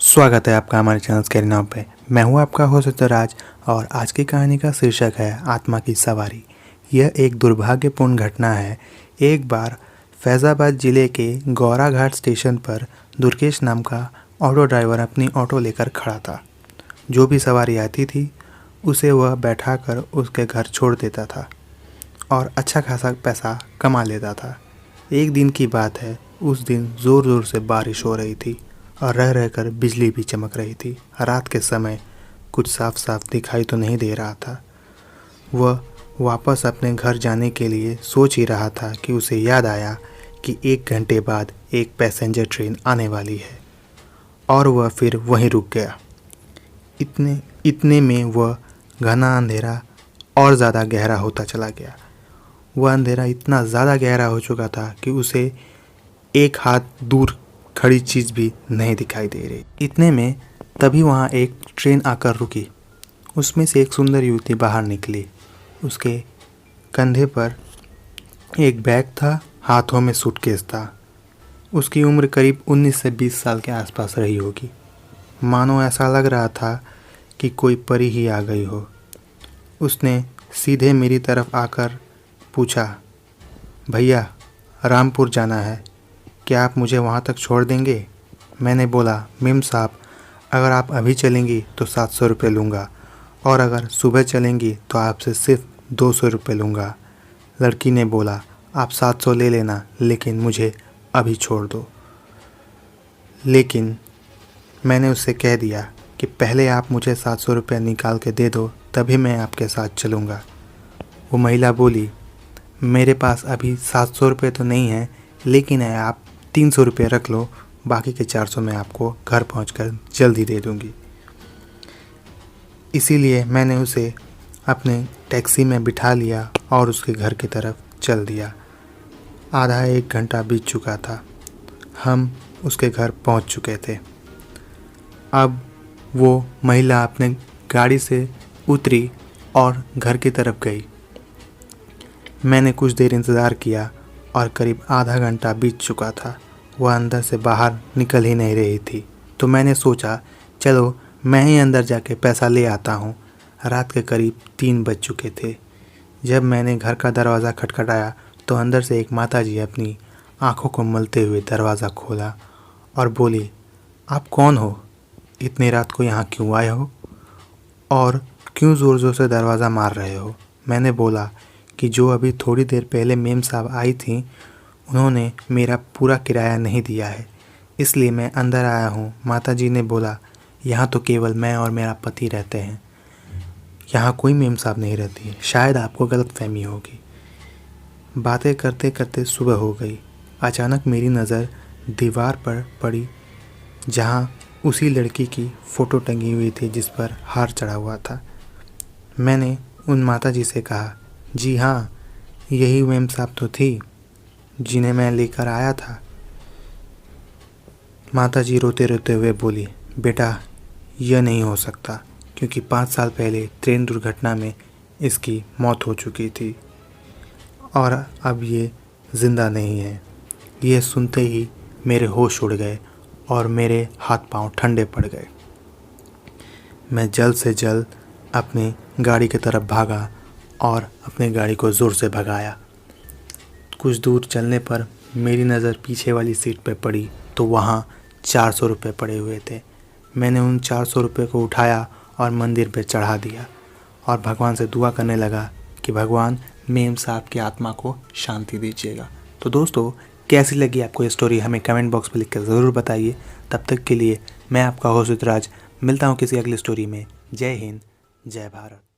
स्वागत है आपका हमारे चैनल स्कैरी नाउ पे। मैं हूं आपका होस्ट राज और आज की कहानी का शीर्षक है आत्मा की सवारी। यह एक दुर्भाग्यपूर्ण घटना है। एक बार फैज़ाबाद ज़िले के गौरा घाट स्टेशन पर दुर्गेश नाम का ऑटो ड्राइवर अपनी ऑटो लेकर खड़ा था। जो भी सवारी आती थी उसे वह बैठाकर उसके घर छोड़ देता था और अच्छा खासा पैसा कमा लेता था। एक दिन की बात है, उस दिन ज़ोर ज़ोर से बारिश हो रही थी और रह रहकर बिजली भी चमक रही थी। रात के समय कुछ साफ साफ दिखाई तो नहीं दे रहा था। वह वापस अपने घर जाने के लिए सोच ही रहा था कि उसे याद आया कि 1 घंटे बाद एक पैसेंजर ट्रेन आने वाली है और वह फिर वहीं रुक गया। इतने में वह घना अंधेरा और ज़्यादा गहरा होता चला गया। वह अंधेरा इतना ज़्यादा गहरा हो चुका था कि उसे एक हाथ दूर खड़ी चीज़ भी नहीं दिखाई दे रही। इतने में तभी वहाँ एक ट्रेन आकर रुकी। उसमें से एक सुंदर युवती बाहर निकली। उसके कंधे पर एक बैग था, हाथों में सूटकेस था। उसकी उम्र करीब 19 से 20 साल के आसपास रही होगी। मानो ऐसा लग रहा था कि कोई परी ही आ गई हो। उसने सीधे मेरी तरफ आकर पूछा, भैया रामपुर जाना है, क्या आप मुझे वहाँ तक छोड़ देंगे? मैंने बोला, मेम साहब, अगर आप अभी चलेंगी तो 700 रुपये लूँगा और अगर सुबह चलेंगी तो आपसे सिर्फ 200 रुपये लूँगा। लड़की ने बोला, आप 700 ले लेना, लेकिन मुझे अभी छोड़ दो। लेकिन मैंने उससे कह दिया कि पहले आप मुझे 700 रुपये निकाल के दे दो, तभी मैं आपके साथ चलूँगा। वो महिला बोली, मेरे पास अभी 700 रुपये तो नहीं है, लेकिन आप 300 रुपये रख लो, बाकी के 400 मैं आपको घर पहुंचकर जल्दी दे दूंगी। इसीलिए मैंने उसे अपने टैक्सी में बिठा लिया और उसके घर की तरफ चल दिया। आधा 1 घंटा बीत चुका था। हम उसके घर पहुंच चुके थे। अब वो महिला अपने गाड़ी से उतरी और घर की तरफ गई। मैंने कुछ देर इंतज़ार किया और करीब आधा घंटा बीत चुका था। वह अंदर से बाहर निकल ही नहीं रही थी। तो मैंने सोचा, चलो मैं ही अंदर जाके पैसा ले आता हूँ। रात के करीब 3 बज चुके थे। जब मैंने घर का दरवाज़ा खटखटाया तो अंदर से एक माताजी अपनी आंखों को मलते हुए दरवाज़ा खोला और बोली, आप कौन हो? इतनी रात को यहाँ क्यों आए हो और क्यों ज़ोर ज़ोर से दरवाज़ा मार रहे हो? मैंने बोला कि जो अभी थोड़ी देर पहले मेम साहब आई थी, उन्होंने मेरा पूरा किराया नहीं दिया है, इसलिए मैं अंदर आया हूँ। माताजी ने बोला, यहाँ तो केवल मैं और मेरा पति रहते हैं, यहाँ कोई मेम साहब नहीं रहती है, शायद आपको गलतफहमी होगी। बातें करते करते सुबह हो गई। अचानक मेरी नज़र दीवार पर पड़ी जहाँ उसी लड़की की फ़ोटो टंगी हुई थी जिस पर हार चढ़ा हुआ था। मैंने उन माताजी से कहा, जी हाँ, यही मेम साहब तो थी जिन्हें मैं लेकर आया था। माताजी रोते रोते हुए बोली, बेटा यह नहीं हो सकता, क्योंकि 5 साल पहले ट्रेन दुर्घटना में इसकी मौत हो चुकी थी और अब ये ज़िंदा नहीं है। ये सुनते ही मेरे होश उड़ गए और मेरे हाथ पांव ठंडे पड़ गए। मैं जल्द से जल्द अपनी गाड़ी की तरफ भागा और अपनी गाड़ी को ज़ोर से भगाया। कुछ दूर चलने पर मेरी नज़र पीछे वाली सीट पर पड़ी तो वहाँ 400 रुपये पड़े हुए थे। मैंने उन 400 रुपये को उठाया और मंदिर पे चढ़ा दिया और भगवान से दुआ करने लगा कि भगवान मेम साहब की आत्मा को शांति दीजिएगा। तो दोस्तों, कैसी लगी आपको ये स्टोरी हमें कमेंट बॉक्स में लिख कर ज़रूर बताइए। तब तक के लिए मैं आपका होस्ट राज, मिलता हूँ किसी अगली स्टोरी में। जय हिंद, जय भारत।